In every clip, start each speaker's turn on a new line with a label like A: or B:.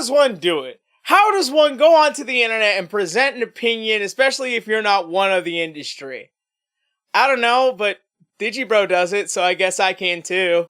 A: does one do it? How does one go onto the internet and present an opinion, especially if you're not one of the industry? I don't know, but Digibro does it, so I guess I can too.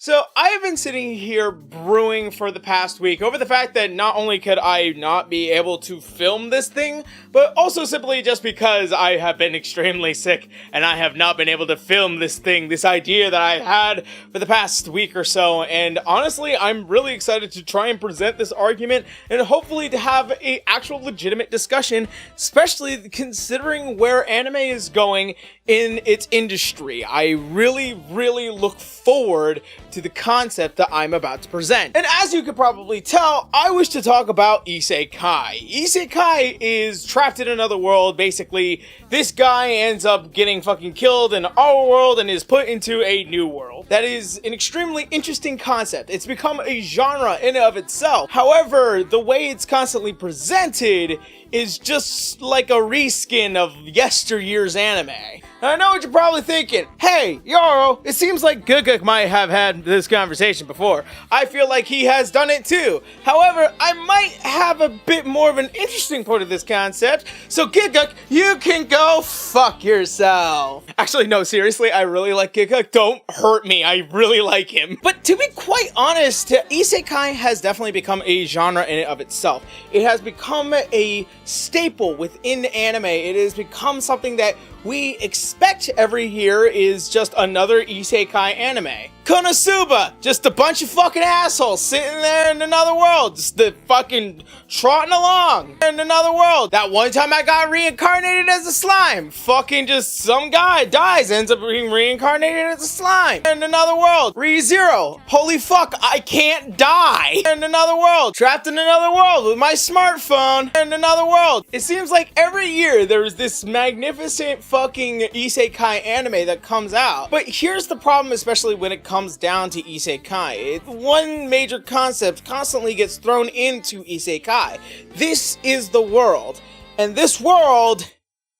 A: So, I have been sitting here brewing for the past week over the fact that not only could I not be able to film this thing, but also simply just because I have been extremely sick and I have not been able to film this thing, this idea that I had for the past week or so. And honestly, I'm really excited to try and present this argument and hopefully to have an actual legitimate discussion, especially considering where anime is going in its industry. I really look forward to the concept that I'm about to present. And as you could probably tell, I wish to talk about Isekai. Isekai is trapped in another world. Basically, this guy ends up getting fucking killed in our world and is put into a new world. That is an extremely interesting concept. It's become a genre in and of itself. However, the way it's constantly presented is just like a reskin of yesteryear's anime. Now, I know what you're probably thinking. Hey, Yoro, it seems like Guguk might have had this conversation before. I feel like he has done it too. However, I might have a bit more of an interesting point of this concept. So Guguk, you can go fuck yourself. Actually, no, seriously, I really like Guguk. Don't hurt me. I really like him. But to be quite honest, Isekai has definitely become a genre in and of itself. It has become a staple within anime. It has become something that we expect every year is just another isekai anime. Konosuba, just a bunch of fucking assholes sitting there in another world, just the fucking trotting along in another world. That one time I got reincarnated as a slime, fucking just some guy dies, ends up being reincarnated as a slime in another world. ReZero, holy fuck, I can't die in another world, trapped in another world with my smartphone in another world. It seems like every year there's this magnificent fucking isekai anime that comes out. But here's the problem, especially when it comes down to isekai. One major concept constantly gets thrown into isekai. This is the world, and this world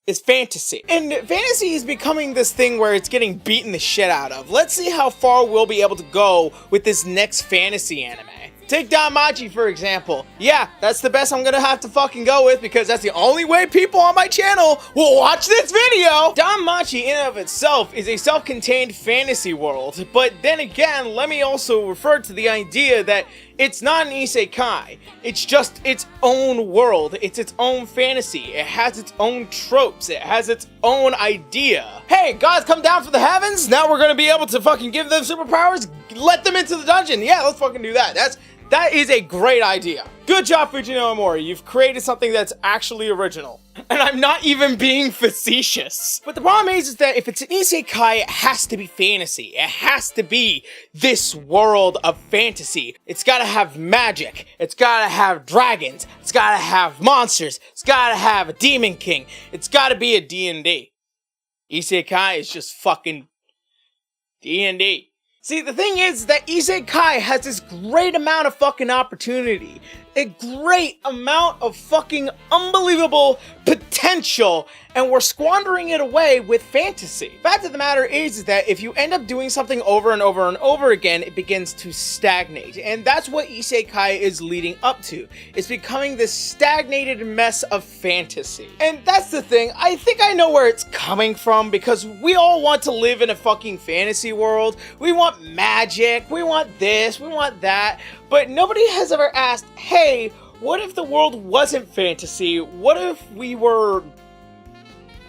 A: is fantasy. And fantasy is becoming this thing where it's getting beaten the shit out of. Let's see how far we'll be able to go with this next fantasy anime. Take Danmachi, for example. Yeah, that's the best I'm gonna have to fucking go with because that's the only way people on my channel will watch this video. Danmachi in and of itself is a self-contained fantasy world, but then again, let me also refer to the idea that it's not an isekai. It's just its own world. It's its own fantasy. It has its own tropes. It has its own idea. Hey, gods come down from the heavens. Now we're gonna be able to fucking give them superpowers. Let them into the dungeon. Yeah, let's fucking do that. That is a great idea. Good job, Fujino Amori. You've created something that's actually original. And I'm not even being facetious. But the problem is that if it's an isekai, it has to be fantasy. It has to be this world of fantasy. It's gotta have magic. It's gotta have dragons. It's gotta have monsters. It's gotta have a demon king. It's gotta be a D&D. Isekai is just fucking D&D. See, the thing is that Isekai has this great amount of fucking opportunity. A great amount of fucking unbelievable potential, and we're squandering it away with fantasy. Fact of the matter is that if you end up doing something over and over and over again, it begins to stagnate. And that's what Isekai is leading up to. It's becoming this stagnated mess of fantasy. And that's the thing, I think I know where it's coming from, because we all want to live in a fucking fantasy world. We want magic, we want this, we want that, but nobody has ever asked, hey, what if the world wasn't fantasy? What if we were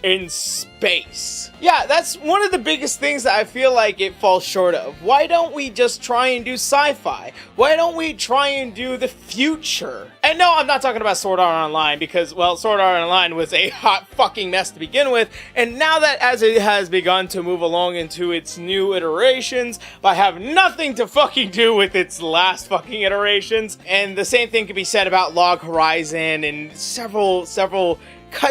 A: in space? Yeah, that's one of the biggest things that I feel like it falls short of. Why don't we just try and do sci-fi? Why don't we try and do the future? And no, I'm not talking about Sword Art Online because, well, Sword Art Online was a hot fucking mess to begin with, and now that as it has begun to move along into its new iterations, but have nothing to fucking do with its last fucking iterations, and the same thing could be said about Log Horizon and several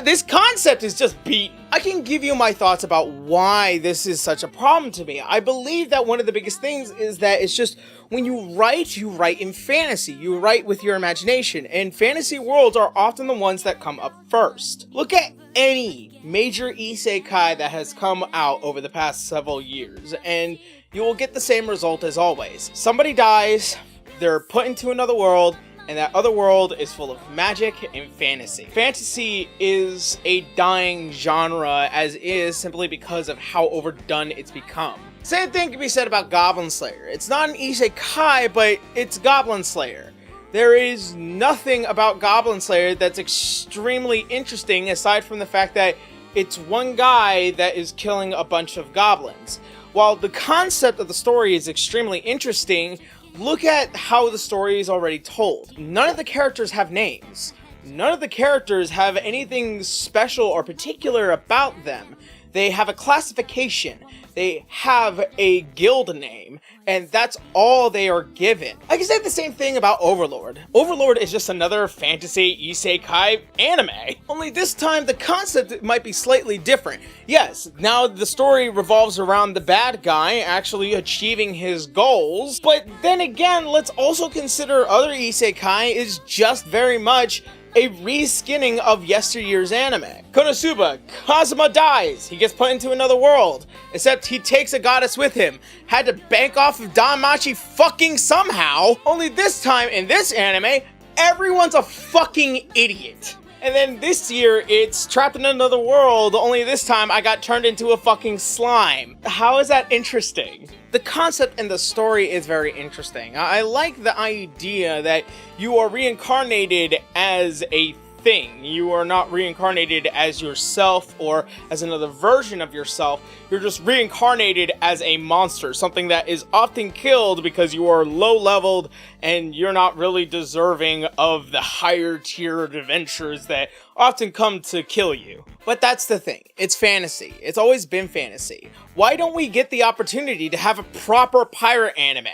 A: this concept is just beaten. I can give you my thoughts about why this is such a problem to me. I believe that one of the biggest things is that it's just when you write in fantasy. You write with your imagination, and fantasy worlds are often the ones that come up first. Look at any major isekai that has come out over the past several years, and you will get the same result as always. Somebody dies, they're put into another world, and that other world is full of magic and fantasy. Fantasy is a dying genre, as is simply because of how overdone it's become. Same thing can be said about Goblin Slayer. It's not an isekai, but it's Goblin Slayer. There is nothing about Goblin Slayer that's extremely interesting aside from the fact that it's one guy that is killing a bunch of goblins. While the concept of the story is extremely interesting, look at how the story is already told. None of the characters have names. None of the characters have anything special or particular about them. They have a classification. They have a guild name, and that's all they are given. I can say the same thing about Overlord. Overlord is just another fantasy isekai anime. Only this time the concept might be slightly different. Yes, now the story revolves around the bad guy actually achieving his goals, but then again, let's also consider other isekai is just very much a reskinning of yesteryear's anime. Konosuba, Kazuma dies, he gets put into another world, except he takes a goddess with him, had to bank off of Danmachi fucking somehow, only this time in this anime, everyone's a fucking idiot. And then this year, it's trapped in another world, only this time I got turned into a fucking slime. How is that interesting? The concept and the story is very interesting. I like the idea that you are reincarnated as a thing. You are not reincarnated as yourself or as another version of yourself. You're just reincarnated as a monster, something that is often killed because you are low-leveled and you're not really deserving of the higher-tiered adventures that often come to kill you. But that's the thing. It's fantasy. It's always been fantasy. Why don't we get the opportunity to have a proper pirate anime?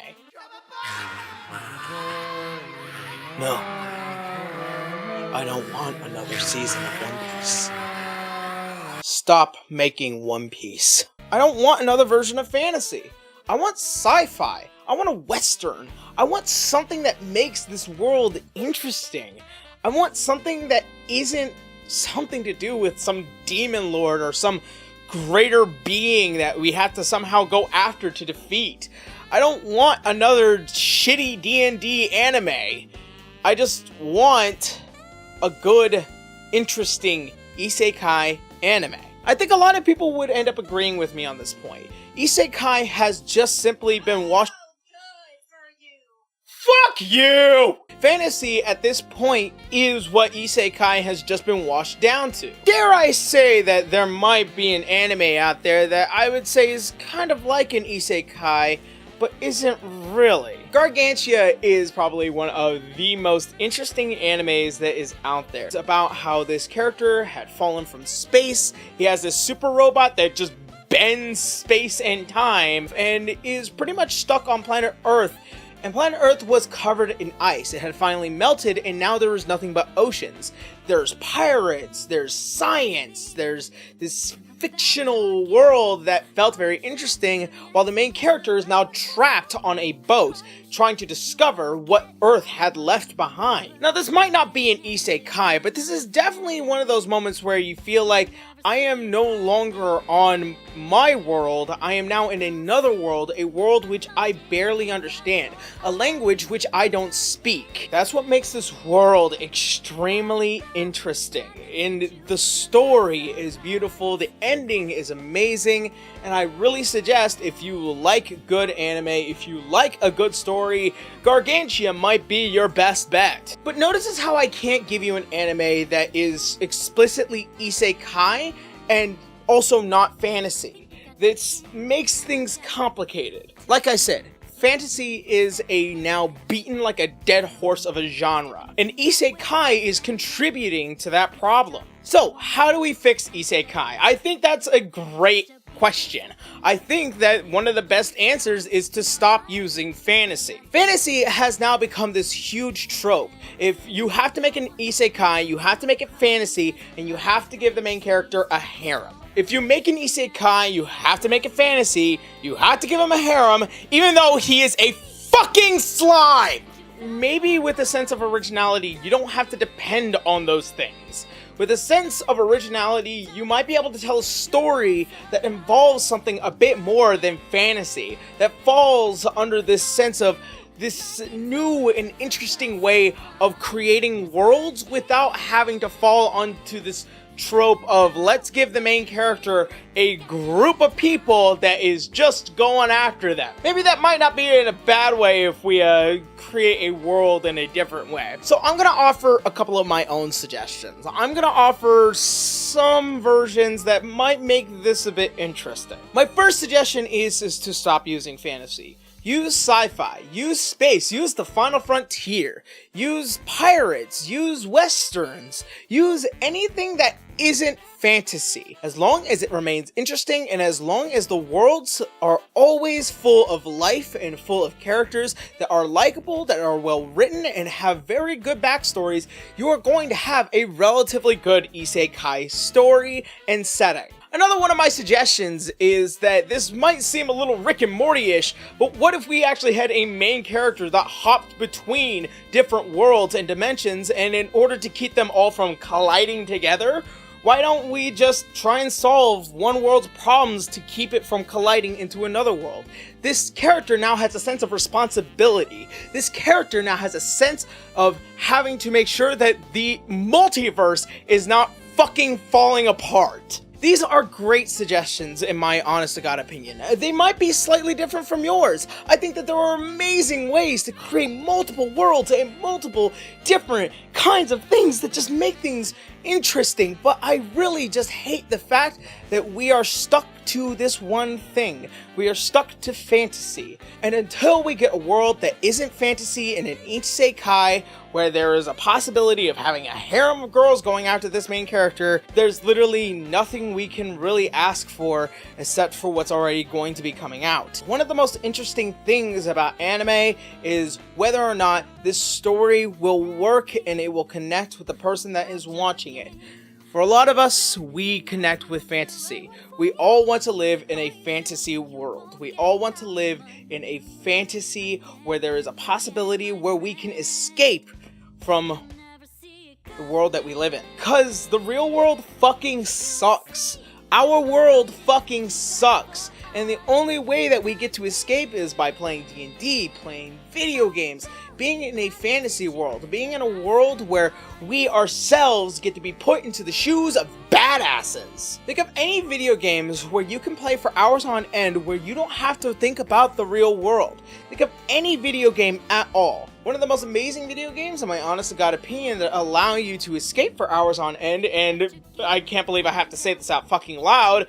A: No. I don't want another season of One Piece. Stop making One Piece. I don't want another version of fantasy. I want sci-fi. I want a western. I want something that makes this world interesting. I want something that isn't something to do with some demon lord or some greater being that we have to somehow go after to defeat. I don't want another shitty D&D anime. I just want a good, interesting isekai anime. I think a lot of people would end up agreeing with me on this point. Isekai has just simply been washed. Fuck you! Fantasy at this point is what isekai has just been washed down to. Dare I say that there might be an anime out there that I would say is kind of like an isekai, but isn't really. Gargantia is probably one of the most interesting animes that is out there. It's about how this character had fallen from space. He has this super robot that just bends space and time and is pretty much stuck on planet Earth. And planet Earth was covered in ice. It had finally melted and now there was nothing but oceans. There's pirates, there's science, there's this fictional world that felt very interesting, while the main character is now trapped on a boat trying to discover what Earth had left behind. Now this might not be an isekai, but this is definitely one of those moments where you feel like I am no longer on my world, I am now in another world, a world which I barely understand, a language which I don't speak. That's what makes this world extremely interesting. And the story is beautiful, the ending is amazing, and I really suggest if you like good anime, if you like a good story, Gargantia might be your best bet. But notice how I can't give you an anime that is explicitly isekai and also not fantasy. This makes things complicated. Like I said, fantasy is a now beaten like a dead horse of a genre, and isekai is contributing to that problem. So, how do we fix isekai? I think that's a great question. I think that one of the best answers is to stop using fantasy. Fantasy has now become this huge trope. If you have to make an isekai, you have to make it fantasy, and you have to give the main character a harem. If you make an isekai, you have to make it fantasy, you have to give him a harem, even though he is a fucking slime! Maybe with a sense of originality, you don't have to depend on those things. With a sense of originality, you might be able to tell a story that involves something a bit more than fantasy, that falls under this sense of this new and interesting way of creating worlds without having to fall onto this trope of let's give the main character a group of people that is just going after them. Maybe that might not be in a bad way if we create a world in a different way. So I'm gonna offer a couple of my own suggestions. I'm gonna offer some versions that might make this a bit interesting. My first suggestion is to stop using fantasy. Use sci-fi, use space, use the final frontier, use pirates, use westerns, use anything that isn't fantasy. As long as it remains interesting and as long as the worlds are always full of life and full of characters that are likable, that are well written, and have very good backstories, you are going to have a relatively good isekai story and setting. Another one of my suggestions is that this might seem a little Rick and Morty-ish, but what if we actually had a main character that hopped between different worlds and dimensions, and in order to keep them all from colliding together, why don't we just try and solve one world's problems to keep it from colliding into another world? This character now has a sense of responsibility. This character now has a sense of having to make sure that the multiverse is not fucking falling apart. These are great suggestions in my honest to God opinion. They might be slightly different from yours. I think that there are amazing ways to create multiple worlds and multiple different kinds of things that just make things interesting, but I really just hate the fact that we are stuck to this one thing. We are stuck to fantasy. And until we get a world that isn't fantasy in an isekai, where there is a possibility of having a harem of girls going after this main character, there's literally nothing we can really ask for except for what's already going to be coming out. One of the most interesting things about anime is whether or not this story will work and it will connect with the person that is watching it. For a lot of us, we connect with fantasy. We all want to live in a fantasy world. We all want to live in a fantasy where there is a possibility where we can escape from the world that we live in. 'Cause the real world fucking sucks. Our world fucking sucks. And the only way that we get to escape is by playing D&D, playing video games, being in a fantasy world, being in a world where we ourselves get to be put into the shoes of badasses. Think of any video games where you can play for hours on end where you don't have to think about the real world. Think of any video game at all. One of the most amazing video games, in my honest to God opinion, that allow you to escape for hours on end, and I can't believe I have to say this out fucking loud,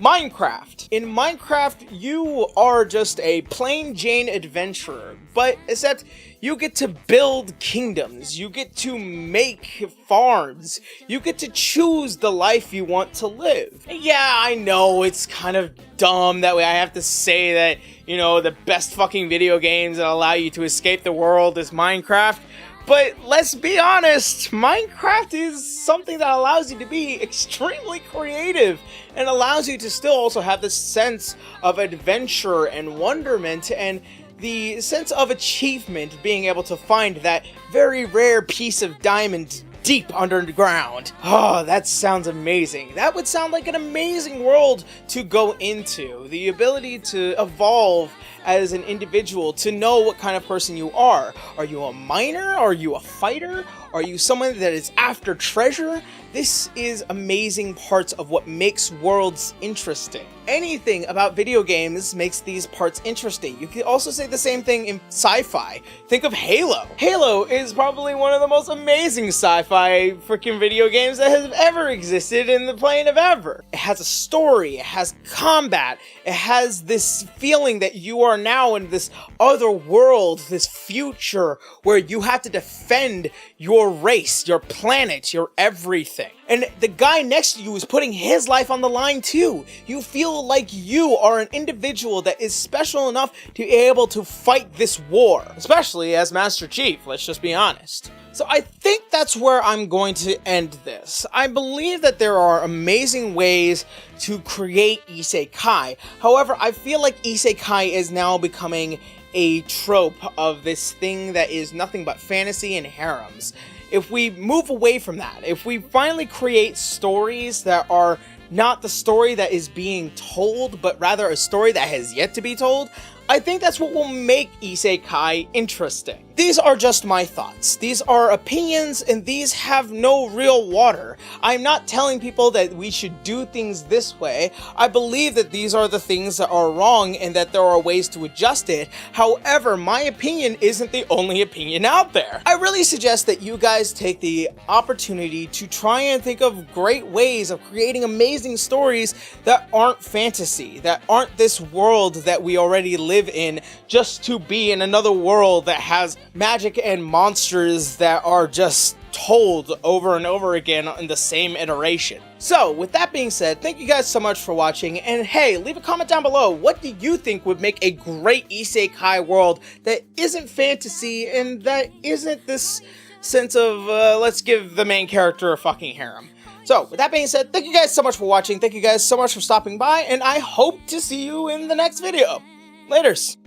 A: Minecraft. In Minecraft, you are just a plain Jane adventurer, but except you get to build kingdoms, you get to make farms, you get to choose the life you want to live. Yeah, I know it's kind of dumb that way I have to say that, you know, the best fucking video games that allow you to escape the world is Minecraft. But let's be honest, Minecraft is something that allows you to be extremely creative and allows you to still also have this sense of adventure and wonderment and the sense of achievement, being able to find that very rare piece of diamond deep underground. Oh, that sounds amazing. That would sound like an amazing world to go into. The ability to evolve as an individual, to know what kind of person you are. Are you a miner? Are you a fighter? Are you someone that is after treasure? This is amazing parts of what makes worlds interesting. Anything about video games makes these parts interesting. You can also say the same thing in sci-fi. Think of Halo. Halo is probably one of the most amazing sci-fi freaking video games that has ever existed in the plane of ever. It has a story, it has combat, it has this feeling that you are now in this other world, this future where you have to defend your race, your planet, your everything. And the guy next to you is putting his life on the line too. You feel like you are an individual that is special enough to be able to fight this war. Especially as Master Chief, let's just be honest. So I think that's where I'm going to end this. I believe that there are amazing ways to create isekai. However, I feel like isekai is now becoming a trope of this thing that is nothing but fantasy and harems. if we move away from that, if we finally create stories that are not the story that is being told, but rather a story that has yet to be told, I think that's what will make Isekai interesting. These are just my thoughts. These are opinions, and these have no real water. I'm not telling people that we should do things this way. I believe that these are the things that are wrong and that there are ways to adjust it. However, my opinion isn't the only opinion out there. I really suggest that you guys take the opportunity to try and think of great ways of creating amazing stories that aren't fantasy, that aren't this world that we already live in, just to be in another world that has magic and monsters that are just told over and over again in the same iteration. So, with that being said, thank you guys so much for watching, and hey, leave a comment down below. What do you think would make a great isekai world that isn't fantasy and that isn't this sense of, let's give the main character a fucking harem? So, with that being said, thank you guys so much for watching, thank you guys so much for stopping by, and I hope to see you in the next video. Laters!